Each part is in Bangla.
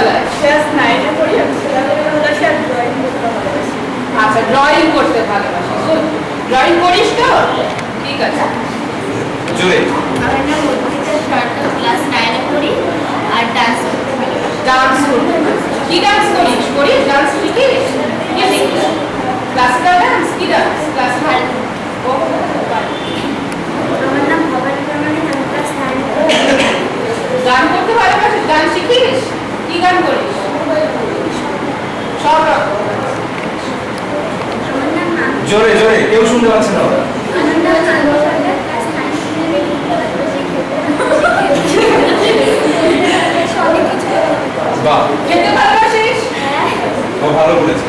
ছোটবেলায়? ক্লাস 9 এ পড়ি আমি ভালোবাসি আর ড্রয়িং করতে ভালোবাসি। আচ্ছা, ড্রয়িং করতে ভালোবাসি। ড্রয়িং করিস তো? ঠিক আছে। জোরে। আমার নাম মধুমিতা সরকার, ক্লাস 9 এ পড়ি আর ডান্স করতে ভালোবাসি। ডান্স করতে কি ডান্স করিস? ডান্স শিখিস? কি শিখিস? Classical dance? কি ডান্স? ক্লাস আমার নাম ভবানী প্রামাণিক, আমি ক্লাস 9 এ পড়ি। গান করতে ভালোবাসিস? গান শিখিস? কি গান করিস? সব রকম। আমার নাম জোরে জোরে, কেউ শুনতে পাচ্ছে না ওরা। আমার নাম আনন্দ সরকার, ক্লাস 9 এ পড়ি। বাহ, খেতে ভালোবাসিস? ও ভালো বলেছে।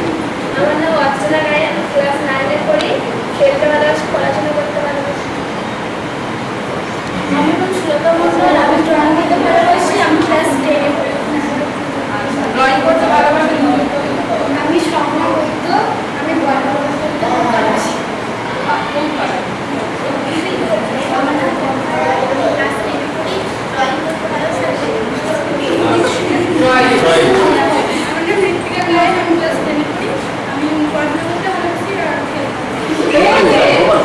আমার নাম অর্চনা রায়, আমি ক্লাস 9 এ পড়ি, খেলতে ভালোবাসি, পড়াশোনা করতে ভালোবাসি। আমার নাম শ্লোকা মণ্ডল, আমি ড্রয়িং করতে ভালোবাসি, আমি ক্লাস 10 এ পড়ি। ড্রয়িং করতে ভালোবাসিস? আমি স্বপ্ন বৈদ্য, আমি গল্প করতে ভালোবাসি। খুব ভালো। আমার নাম কমলা রায়, আমি ক্লাস 10 এ পড়ি, ড্রয়িং করতে ভালোবাসি। ড্রয়িং। Right. আমার নাম ঋত্বিকা রায়, আমি ক্লাস 10 এ পড়ি, আমি পড়াশোনা করতে ভালোবাসি আর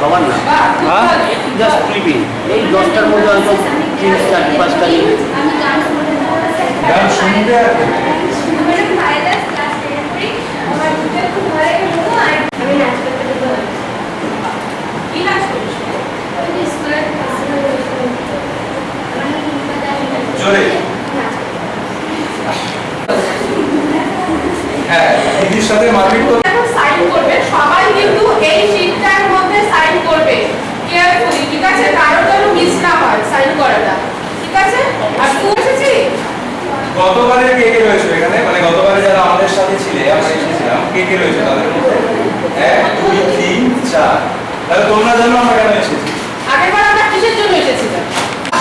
সবার না বাহ, খুব হ্যাঁ ভালো। জাস্ট স্লিপিং এই 10টার মধ্যে হয়তো 3-4-5টা নিয়ে আমি গান শুনতে ভালোবাসি। গান শুনতে আর খেলতে। আমার নাম ভাইরাস, ক্লাস 10 এ পড়ি, আমার দুটো খুব ভালো লাগে মোমো আর আমি নাচ করতে খুব ভালোবাসি। কি নাচ করিস? আমি স্কুলের ক্লাসে ভালোবাসি। আমার নাম ভূমিকা দাস, জোরে। নাচ করতে হ্যাঁ, দিদির সাথে মারপিট করতে। এখন সাইন করবে, সবাই কিন্তু এই শীটটার মধ্যে সাইন করবে কেয়ারফুলি, ঠিক আছে? কারো যেন মিস না হয় সাইন করাটা, ঠিক আছে? আর তুই এসেছিস? গতবারে কে কে রয়েছে এখানে, মানে গতবারে যারা আমাদের সাথে ছিলে, আমরা এসেছিলাম, কে কে রয়েছে তাদের মধ্যে? 1 2 3 4। তাহলে তোমরা জানো আমরা কেন এসেছি? আগেরবার আমরা কিসের জন্য এসেছিলাম?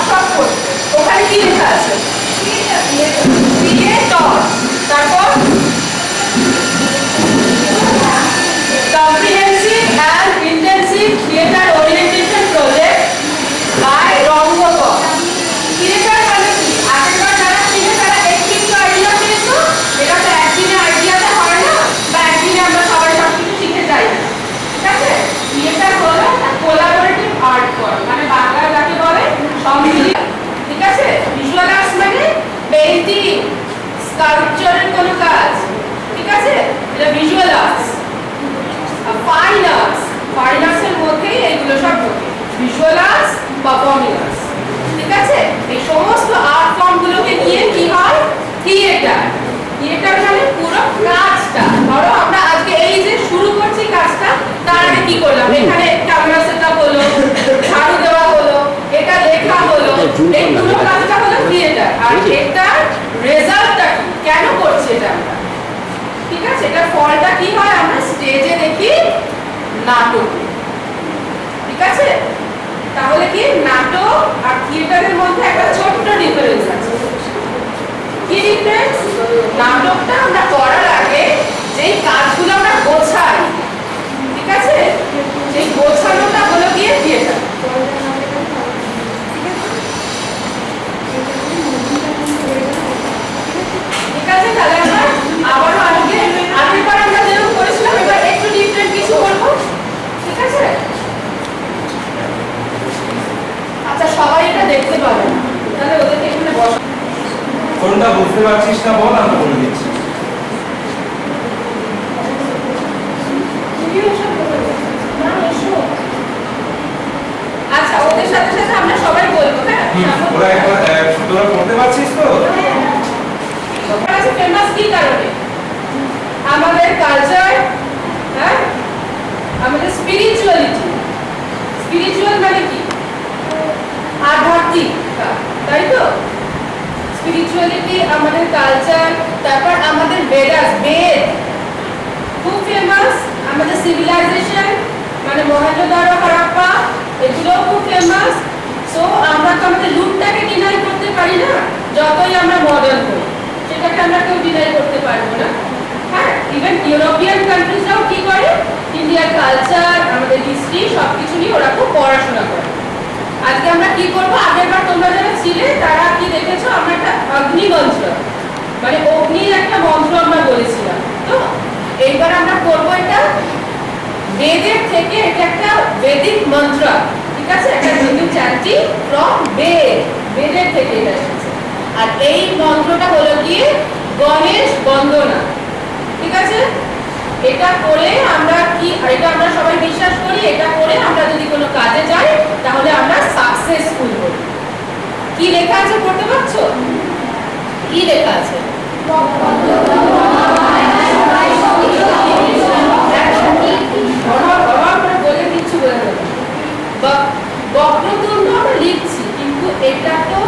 সব করতে। ওখানে কি লেখা আছে? ক্রিয়েটর। তারপর comprehensive and intensive theatre orientation project by Rangakar. Theatre মানে কি? আগেরবার যারা ছিল তারা একটু আইডিয়া পেয়েছো। এটা তো একদিনে আইডিয়াতে হয় না, বা একদিনে আমরা সবাই সবকিছু শিখে যাই না, ঠিক আছে? থিয়েটার হলো কোলাবোরেটিভ আর্ট ফর্ম, মানে বাংলায় যাকে বলে সম্মিলিত, ঠিক আছে? ভিজুয়াল আর্টস মানে পেইন্টিং, স্কাল্পচারের কোনো কাজ, ঠিক আছে? এটা visual arts. Fine arts, fine আর্টসের মধ্যেই এগুলো সব ঢোকে। ভিজুয়াল আর্টস, পারফর্মিং আর্টস, ঠিক আছে? এই সমস্ত আর্ট ফর্মগুলোকে নিয়ে কি হয়? থিয়েটার। থিয়েটার মানে পুরো কাজটা। ধরো আমরা আজকে এই যে শুরু করছি কাজটা, তার আগে কি করলাম? এখানে ক্যামেরা সেটআপ হলো, ঝাড়ু দেওয়া হলো, এটা লেখা হলো, এই পুরো কাজটা হলো থিয়েটার। আর এটার রেজাল্টটা কি? কেন করছি এটা আমরা? ঠিক আছে, এটার ফলটা কি হয়? আমরা স্টেজে দেখি নাটক, ঠিক আছে? তাহলে কি নাটক আর থিয়েটারের মধ্যে একটা ছোট্ট ডিফারেন্স আছে। কি ডিফারেন্স? নাটকটা আমরা করার আগে যেই কাজগুলো আমরা গোছাই, ঠিক আছে, সেই গোছানোটা হলো গিয়ে থিয়েটার। ঠিক আছে, তাহলে আমরা আবারও আগেরবার আমরা যেরকম করেছিলাম এবার একটু ডিফারেন্ট কিছু করবো, ঠিক আছে? আচ্ছা, সবাই এটা দেখতে পাবে না, তাহলে ওদেরকে এখানে বসা। কোনটা বুঝতে পারছিস না বল, আমরা বলে দিচ্ছি। আচ্ছা, ওদের সাথে সাথে আমরা সবাই বলবো, হ্যাঁ? ওরা একবার তোরা পড়তে পারছিস তো? আছে ফেমাস কি কারণে? আমাদের কালচার, হ্যাঁ, আমাদের স্পিরিচুয়ালিটি। স্পিরিচুয়াল মানে কি? আধ্যাত্মিক, তাই তো? স্পিরিচুয়ালিটি, আমাদের কালচার, তারপর আমাদের বেদাস, বেদ খুব ফেমাস। আমাদের সিভিলাইজেশন মানে মহেঞ্জোদারো, হারাপ্পা, এগুলো খুব ফেমাস। সো আমরা তো আমাদের রুটটাকে ডিনাই করতে পারি না, যতই আমরা মডার্ন হই, সেটাকে আমরা কেউ ডিনাই করতে পারবো না। হ্যাঁ, ইভেন ইউরোপিয়ান কান্ট্রিজরাও কি করে? ইন্ডিয়ার কালচার, আমাদের হিস্ট্রি সবকিছু নিয়ে ওরা খুব পড়াশোনা করে। আজকে আমরা কি করবো? আগেরবার তোমরা যারা ছিলে তারা কি দেখেছো? আমরা একটা অগ্নিমন্ত্র, মানে অগ্নি বৈদিক মন্ত্র, ঠিক আছে, একটা হিন্দু চ্যান্টি ফ্রম বেদের থেকে এটা এসেছে। আর এই মন্ত্রটা হলো গিয়ে গণেশ বন্দনা, ঠিক আছে। এটা করে আমরা কি, এটা আমরা সবাই বিশ্বাস করি, এটা করে আমরা যদি কোনো কাজে যাই তাহলে আমরা সাকসেসফুল হই। কি লেখা আছে পড়তে পারছো? কি লেখা আছে? বলে দিচ্ছি, বলে দেবো। বক্রতুণ্ড আমরা লিখছি, কিন্তু এটা তো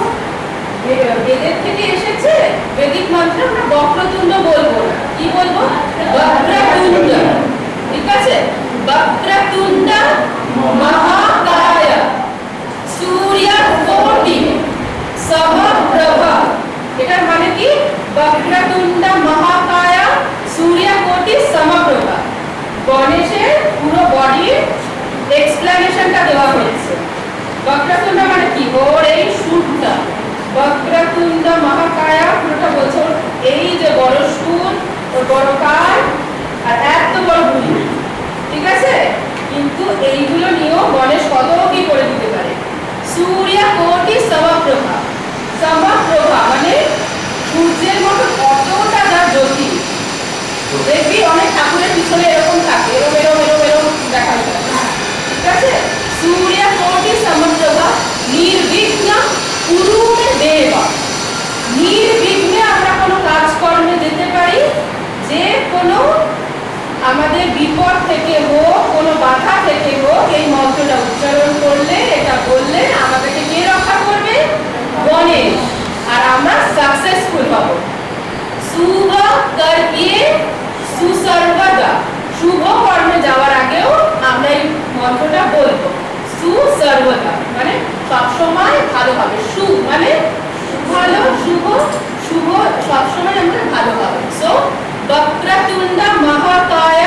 বেদের থেকে এসেছে, বৈদিক মন্ত্রে আমরা বক্রতুণ্ড বলবো না, কি বলবো? বক্রতুণ্ড, ঠিক আছে। বক্রতুণ্ড মহাকায় সূর্যকোটি সমপ্রভা, এটার মানে কি? বক্রতুণ্ড মহাকায় সূর্যকোটি সমপ্রভা। গণেশের পুরো বডির এক্সপ্লেনেশনটা দেওয়া হয়েছে। বক্রতুণ্ড মানে কি? ওর এই সুরটা, বক্রতুণ্ড মহাকায়া, পুরোটা বলছো এই যে বড় সুর, ওর বড় কান আর এত বড় ভুঁড়ি, ঠিক আছে। কিন্তু এইগুলো নিয়েও গণেশ কত কি করে দিতে পারে। সূর্যকোটি সমপ্রভা, সমপ্রভা মানে সূর্যের মতো কতটা তার জ্যোতি। দেখবি অনেক ঠাকুরের পিছনে এরকম থাকে, এরকম এরকম এরকম এরকম দেখা যায়, ঠিক আছে। সূর্যকোটি সমপ্রভা নির্বিঘ্ন কুরুমে দেবা, নির্বিঘ্নে আমরা কোনো কাজকর্মে যেতে পারি। যে কোনো আমাদের বিপদ থেকে হোক, কোনো বাধা থেকে হোক, এই মন্ত্রটা উচ্চারণ করলে, এটা বললে আমাদেরকে কে রক্ষা করবে? গণেশ। আর আমরা সাকসেসফুল হব। শুভ কর্মে সুসর্বদা, শুভ কর্মে যাওয়ার আগেও আমরা এই মন্ত্রটা বলবো। সুসর্বদা মানে সবসময় ভালো হবে। সু মানে ভালো, শুভ, শুভ সবসময় আমরা ভালো হবে। সো বক্রতুণ্ড মহাকায়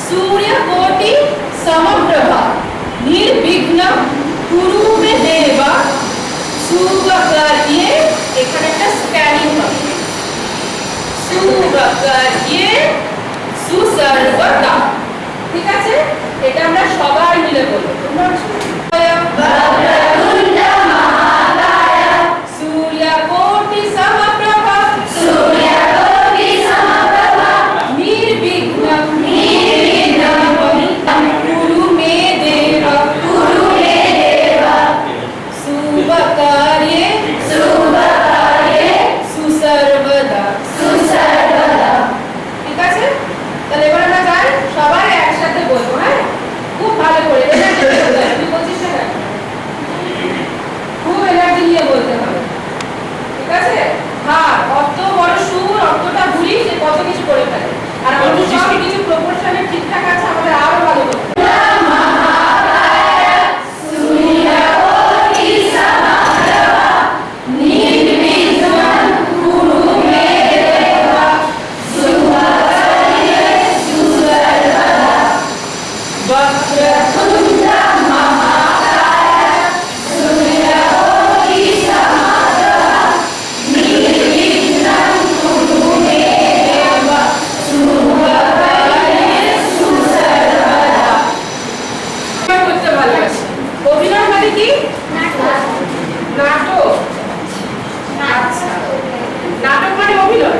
সূর্যকোটি সমপ্রভা নির্বিঘ্ন কুরু মে দেবা শুভ কর্মে, এখানে একটা স্পেলিং হবে, শুভ কর্মে সুসর্বদা, ঠিক আছে। এটা আমরা সবাই মিলে বলবো। বক্রতুণ্ড মহাকায় সূর্যকোটি সমপ্রভা, সূর্যকোটি সমপ্রভা নির্বিঘ্ন কুরু মে দেবা, কুরু মে দেবা শুভ কার্যে সুসর্বদা, সুসর্বদা, ঠিক আছে। তাহলে এবার আমরা যাই, সবাই একসাথে বলবো, হ্যাঁ, খুব ভালো করে। তুই বলছিস না, খুব এনার্জি নিয়ে বলতে হবে, ঠিক আছে। হ্যাঁ, অত বড় সুর, অতটা ভুলি, যে কত কিছু করে ফেলে। আর আমাদের সব কিছু প্রপোর্শনে ঠিকঠাক আছে, আমাদের আরো ভালো করতে হবে। অভিনয় মানে কি? নাটক। আচ্ছা, নাটক মানে অভিনয়।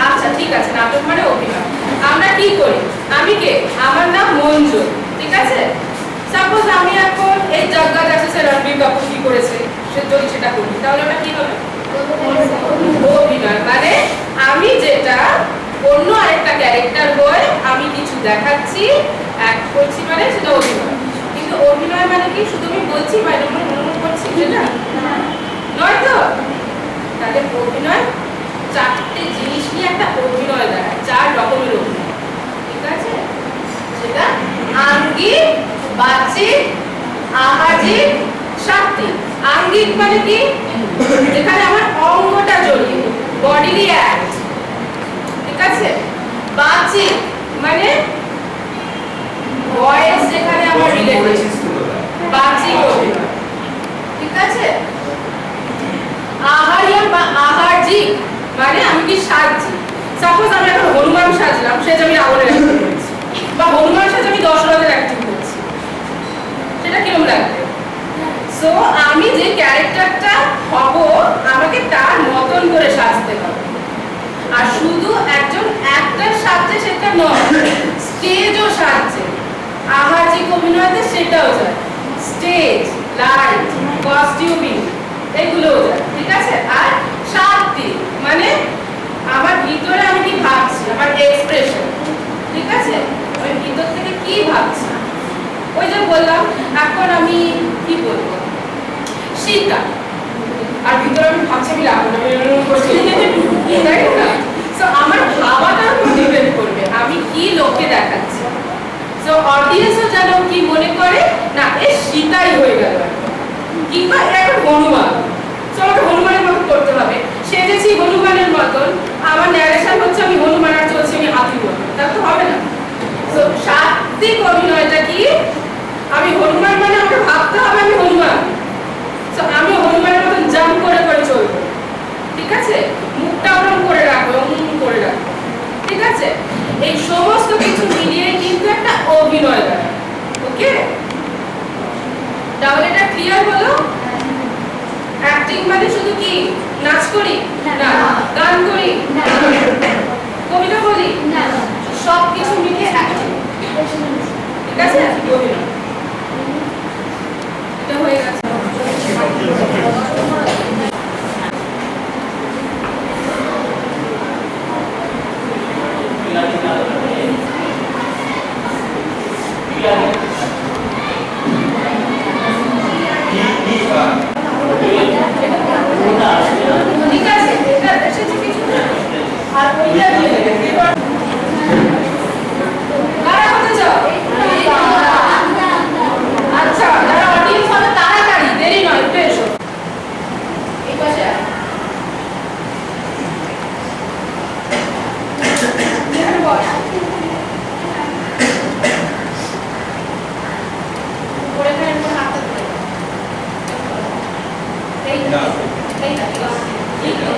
আচ্ছা, ঠিক আছে, নাটক মানে অভিনয়। আমরা কি করি? আমি কে? আমার নাম মঞ্জু, ঠিক আছে। সাপোজ আমি এখন এই জগৎ আছে, সে রণবীর কাপুর কি করেছে, সে যদি সেটা করি, তাহলে ওটা কি হবে? অভিনয়। মানে আমি যেটা অন্য আরেকটা ক্যারেক্টার হয়ে আমি কিছু দেখাচ্ছি, অ্যাক্ট করছি, মানে সেটা অভিনয়। কিন্তু অভিনয় মানে কি শুধু আমি বলছি বা এরকম করছি, সেটা নয় তো। তাহলে অভিনয় চারটে জিনিস নিয়ে একটা অভিনয় দেখায়, 4 রকমের অভিনয়, ঠিক আছে। সেটা আঙ্গিক, বাচিক, আহাজিক, শাব্দিক। আঙ্গিক মানে কি? যেখানে আমার অঙ্গটা জড়িয়ে, বডিলি অ্যাক্ট, ঠিক আছে। বাচিক মানে ভয়েস যেখানে আমার রিলেটেড, বাচিক অভিনয়, ঠিক আছে। আহারিয়া বা আহারজিক মানে আমি কি সাজছি। সাপোজ আমি এখন হনুমান সাজলাম, সে যে আমি রাবণের অ্যাক্টিং করছি, বা হনুমান সাজে আমি দশরথের অ্যাক্টিং করছি, লাগবে। সো আমি যে ক্যারেক্টারটা হব আমাকে তার মতন করে সাজতে হবে। আর শুধু একজন অ্যাক্টর সাজছে সেটা নয়, স্টেজও সাজছে। আহাজিক অভিনয়তে সেটাও যায়, স্টেজ, লাইট, কস্টিউমিং এগুলোও যায়, ঠিক আছে। আর শান্তি মানে আমার ভিতরে আমি কি ভাবছি, আমার এক্সপ্রেশন, ঠিক আছে, আমি ভিতর থেকে কি ভাবছি। ওই যে বললাম এখন আমি কি বলবো, সীতা, আর ভিতরে আমি ভাবছি কি লাভ করছি, তাই না? সো আমার ভাবাটার উপর ডিপেন্ড করবে আমি কি লোককে দেখাচ্ছি। সো অডিয়েন্সও যেন কি মনে করে না এ সীতাই হয়ে গেল, কিংবা এখন হনুমান, সো আমাকে হনুমানের মতো করতে হবে। সেজেছি হনুমানের মতন, আমার ন্যারেশন হচ্ছে আমি হনুমান আর চলছি আমি হাতির মতন, তা তো হবে না। সো সাত্বিক অভিনয়টা কি, আমি হনুমান মানে আমাকে ভাবতে হবে আমি হনুমান, সো আমি হনুমানের মতন জাম্প করে করে চলবো, ঠিক আছে, মুখটা ওরকম করে রাখবো, করে রাখবো, ঠিক আছে। এই সমস্ত কিছু মিলিয়ে কিন্তু একটা অভিনয় হয়, ওকে। তাহলে এটা ক্লিয়ার হলো? অ্যাক্টিং মানে শুধু কি নাচ করি না, গান করি না, কবিতা বলি না, সব কিছু মিলিয়ে অ্যাক্টিং, ঠিক আছে, অভিনয়। এটা হয়ে গেছে। ঠিক আছে, এটা এসেছে কিছু না, আর ওইটা দিয়ে এবার কারা হতে চাও? আচ্ছা, যারা অডিয়েন্স হবে তাড়াতাড়ি, দেরি নয়, একটু এসো এই পাশে। এখানে বস, পরে এখানে একটু হাতটা ধরে এই না, এই না, এই না,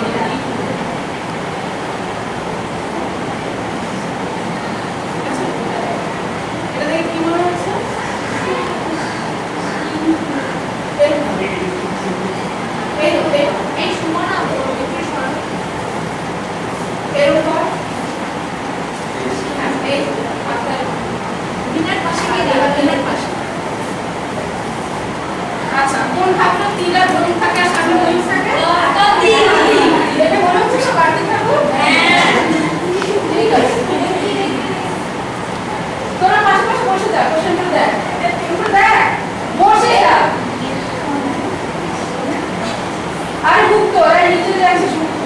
এটা দেখে কি মনে হচ্ছে? এই সুমনা এরকম এই দিনের পাশে গিয়ে দাঁড়া, দিনের পাশে। আচ্ছা, কোন ঠাকুর তিলা ধরুন থাকে আর সামনে ময়ূর থাকে? এটা মনে হচ্ছে না কার্তিক ঠাকুর? ঠিক আছে, তোরা পাশে পাশে বসে যা, কোশ্চেন করে দেখ, উপরে দেখ, বসে যা। আর মুক্ত, আর নিচে যাচ্ছিস মুক্ত।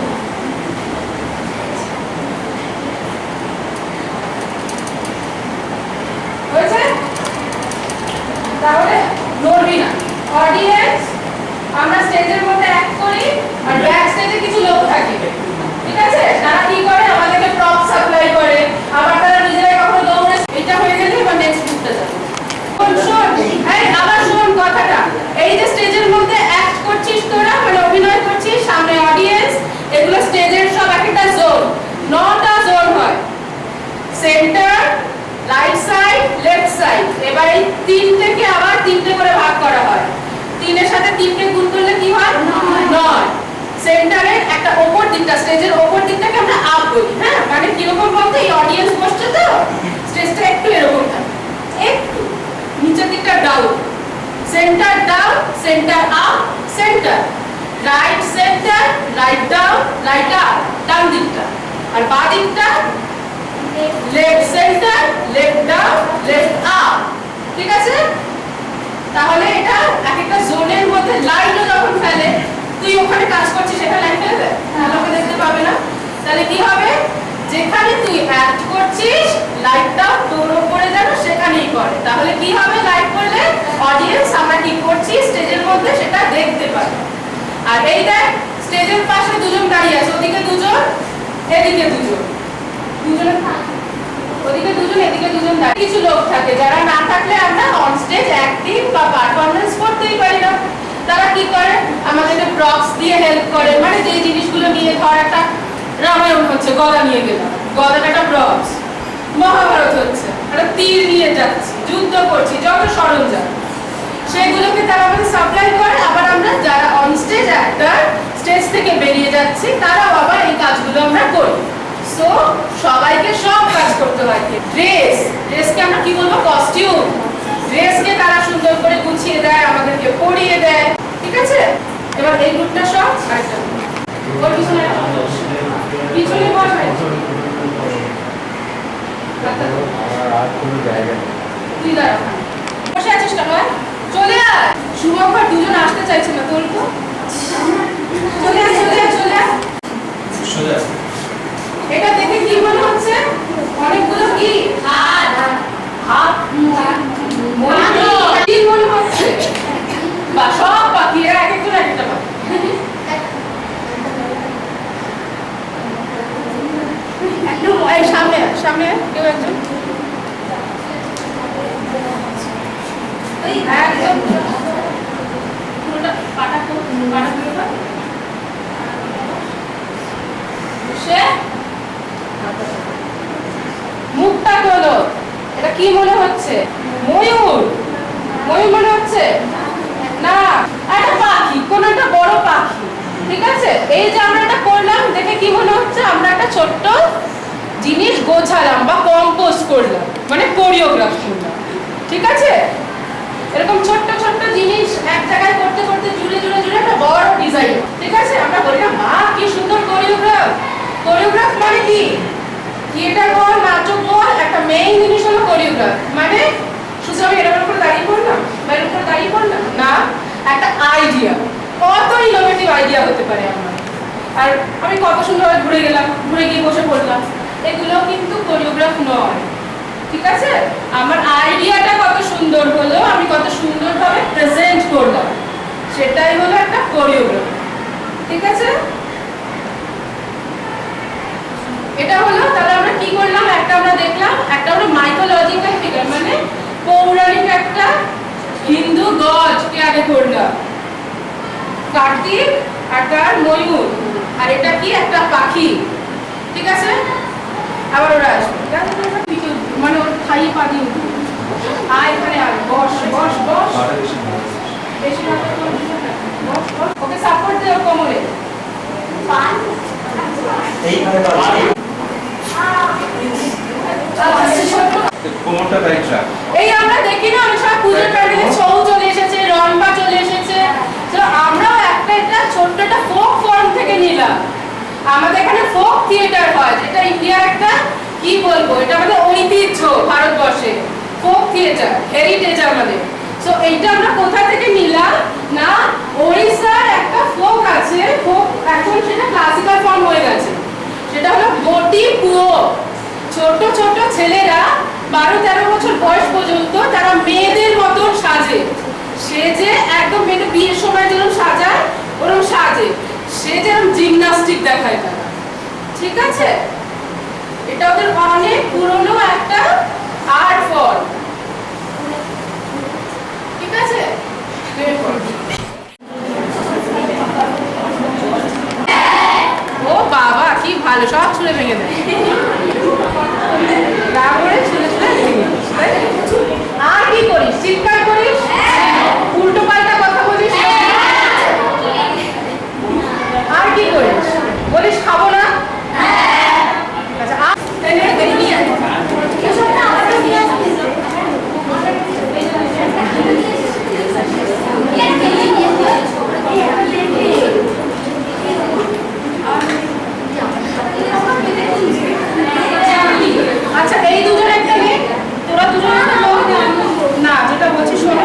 হয়েছে? তাহলে নড়বি না। অডিয়েন্স আমরা স্টেজের মধ্যে অ্যাক্ট করি, আর ব্যাক স্টেজে কিছু লোক থাকে, ঠিক আছে, তারা কি করে আমাদেরকে প্রপ সাপ্লাই করে, আবার তারা নিজেরাই কখনো দৌড়ে। এটা হয়ে গেলে এবার নেক্সট গ্রুপটা যাবে। শোন, এই আবার শোন কথাটা, এই যে স্টেজের মধ্যে অ্যাক্ট করছিস তোরা, মানে অভিনয় করছিস, সামনে অডিয়েন্স, এগুলো স্টেজের সব একটা জোন, 9টা জোন হয়, centre, right side, left side. এবার এই তিনটেকে আবার তিনটে করে ভাগ করা হয়, 3 এর সাথে 3কে গুণ করলে কি হয়? 9। সেন্টারের একটা ওপর দিকটা, স্টেজের ওপর দিকটাকে আমরা আপ বলি, হ্যাঁ, মানে কিরকম বলতে এই অডিয়েন্স বসছে তো স্টেজটা একটু এরকম থাকে, একটু নিচের দিকটা down, centre down, centre up, centre right, centre right down, right up, ডান দিকটা, আর বাঁ দিকটা left centre, left down, left up, ঠিক আছে। তাহলে এটা এক একটা জোনের মধ্যে লাইনও যখন ফেলে, তুই ওখানে কাজ করছিস, সেখানে লাইন ফেলে দে, লোকে দেখতে পাবে না। তাহলে কি হবে, যেখানে তুই অ্যাক্ট করছিস লাইটটা তোর উপরে যেন সেখানেই পড়ে। তাহলে কি হবে, লাইট পড়লে অডিয়েন্স আমরা কি করছি স্টেজের মধ্যে সেটা দেখতে পাবে। আর এই দেখ স্টেজের পাশে দুজন দাঁড়িয়ে আছে, ওদিকে দুজন, এদিকে দুজন, দুজনে ওদিকে দুজন, এদিকে দুজন দাঁড়িয়ে। কিছু লোক থাকে যারা না থাকলে আমরা অন স্টেজ অ্যাক্টিং বা পারফরম্যান্স করতেই পারি না। তারা কি করে, আমাদেরকে প্রপস দিয়ে হেল্প করে, মানে যে জিনিসগুলো নিয়ে, ধর একটা রামায়ণ হচ্ছে, গদা নিয়ে গেলাম, গদাটা একটা প্রপস, মহাভারত হচ্ছে, একটা তীর নিয়ে যাচ্ছি, যুদ্ধ করছি, যত সরঞ্জাম, সেগুলোকে তারা আমাদের সাপ্লাই করে, আবার আমরা যারা অন স্টেজ অ্যাক্টর স্টেজ থেকে বেরিয়ে যাচ্ছি তারাও আবার এই কাজগুলো আমরা করি। সো সবাইকে সব কাজ করতে হয়। ড্রেসকে আমরা কি বলবো, কস্টিউম। ড্রেসকে তারা সুন্দর করে গুছিয়ে দেয়, আমাদেরকে পরিয়ে দেয়, ঠিক আছে। এবার এই গ্রুপটা সব আরেকটা ওর পিছনে পিছনে বসবে, তুই দাঁড়া, বসে আছিস কেন? চলে আয়। শুভঙ্কর দুজন আসতে চাইছে না, তোর তো চলে আয় চলে আয় চলে আয়। সোজা এটা দেখে কি মনে হচ্ছে? অনেকগুলো কি হাত হাত কি মনে হচ্ছে? বা সব পাখি, এরা এক একজন একটা পাখি। একটু এই সামনে সামনে কেউ একজন একদম পুরোটা পাটা সে মুখটা হলো, এটা কি মনে হচ্ছে? ময়ূর। ময়ূর মনে হচ্ছে না, একটা পাখি, কোন একটা বড় পাখি, ঠিক আছে। এই যে আমরা এটা করলাম, দেখে কি মনে হচ্ছে? আমরা একটা ছোট্ট জিনিস গোছালাম বা কম্পোজ করলাম, মানে কোরিওগ্রাফ করলাম, ঠিক আছে। এরকম ছোট্ট ছোট্ট জিনিস এক জায়গায় করতে করতে জুড়ে জুড়ে জুড়ে একটা বড় ডিজাইন, ঠিক আছে। আমরা বললাম বাহ কি সুন্দর কোরিওগ্রাফ। কোরিওগ্রাফ মানে কি? থিয়েটার বল, নাটক বল, একটা মেইন জিনিস হলো কোরিওগ্রাফ। মানে শুধু আমি এর উপর দাঁড়িয়ে পড়লাম বা এর উপর দাঁড়িয়ে পড়লাম না, একটা আইডিয়া। কত ইনোভেটিভ আইডিয়া হতে পারে আমার। আর আমি কত সুন্দরভাবে ঘুরে গেলাম, ঘুরে গিয়ে বসে পড়লাম, এগুলো কিন্তু কোরিওগ্রাফ নয়, ঠিক আছে। আমার আইডিয়াটা কত সুন্দর হলো, আমি কত সুন্দরভাবে প্রেজেন্ট করলাম, সেটাই হলো একটা কোরিওগ্রাফ, ঠিক আছে। এটা হলো, তাহলে আমরা কি করলাম? একটা আমরা দেখলাম, একটা হলো মাইথোলজিক্যাল ফিগার, মানে পৌরাণিক একটা হিন্দু গডকে আগে করলাম, কার্তিক আর তার ময়ূর, আর এটা কি একটা পাখি, ঠিক আছে। আবার ওরা আসবে, মানে ওর খাইয়ে পা দিয়ে উঠবে, আয় এখানে আয়, বস বস বস, বেশি না বস বস, ওকে সাপোর্ট দে ওর কোমরে। এইখানে কোমরটা রাইট রাখ। এই আমরা দেখি না অনেক সময় পূজার প্যান্ডেলে ছৌ চলে এসেছে, রম্বা চলে এসেছে, তো আমরাও একটা এটা ছোট্ট একটা ফোক ফর্ম থেকে নিলাম। আমাদের এখানে ফোক থিয়েটার হয়, যেটা ইন্ডিয়ার একটা কি বলবো, এটা আমাদের ঐতিহ্য, ভারতবর্ষে ফোক থিয়েটার হেরিটেজ আমাদের। সো এইটা আমরা কোথা থেকে নিলাম না, ওড়িশার একটা ফোক আছে, ফোক এখন সেটা ক্লাসিক্যাল ফর্ম হয়ে গেছে, সেটা হলো গোটি পুয়ো। ছোট ছোট ছেলেরা 12-13 বছর বয়স পর্যন্ত তারা মেয়েদের মতন সাজে, সেজে একদম মেয়েদের বিয়ের সময় যেরকম সাজায় ওরকম সাজে, সে যেরকম জিমনাস্টিক দেখায় তারা, ঠিক আছে। এটা ওদের অনেক পুরনো একটা আর্ট ফর্ম, ঠিক আছে। ও বাবা কি ভালো, সব ছুঁড়ে ভেঙে দেয়, তারপরে ছুঁড়ে ছুঁড়ে ভেঙে। আর কি করিস? চিৎকার করিস, উল্টো পাল্টা কথা বলিস, আর কি করিস? বলিস খাবো না। আচ্ছা নিয়ে আয়। আচ্ছা এই দুজন একটা নে, তোরা দুজন একটা না, যেটা বলছি শোনো,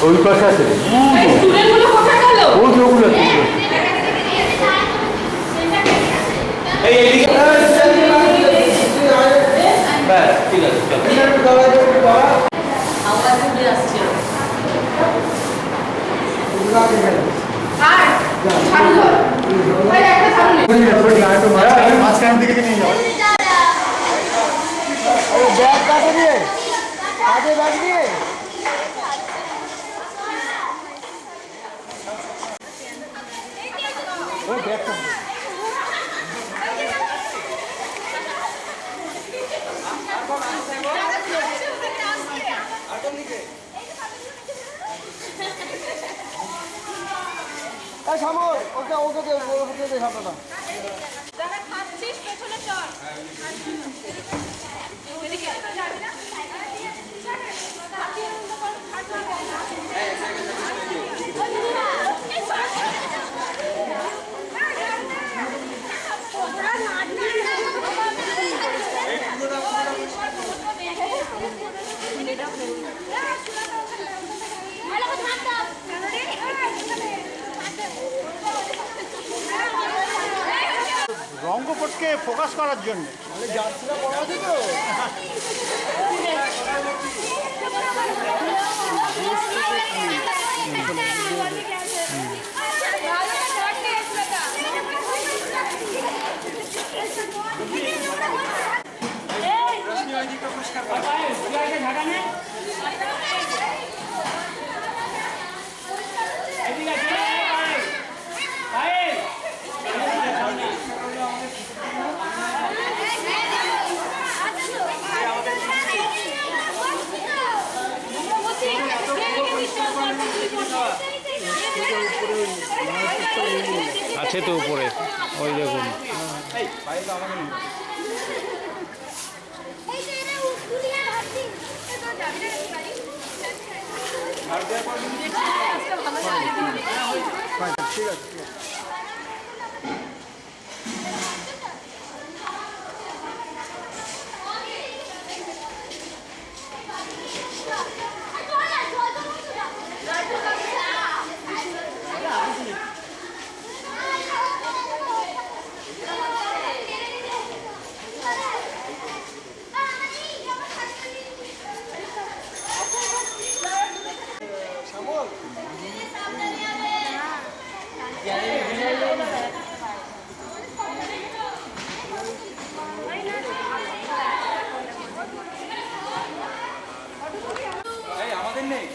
ওই পাশে আছে এই স্টুডেন্টগুলো কোথায় গেল? ওই যে ওগুলো আছে। এই এইদিকে ব্যাস ঠিক আছে চলো। আওয়াজ উঠে আসছে। আর ছাড়ু ধর। ওই একটা ছাড়ু নে। মাঝখান থেকে নিয়ে যাও। ব্যাগ কাটে দিয়ে কাটে ব্যাগ দিয়ে ওই ব্যাগটা সামর ওকে ওকে দে ওকে দে সামনে যারা খাচ্ছিস পেছনে চল ওইদিকে তো যাবি না রঙ্গপটকে ফোকাস করার জন্য জার্সিটা পড়া আছে তো আছে তো উপরে ওই দেখুন ঠিক আছে এই আমাদের নেই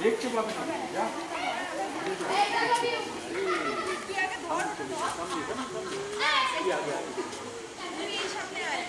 দেখতে পাবে না যা সামনে আয়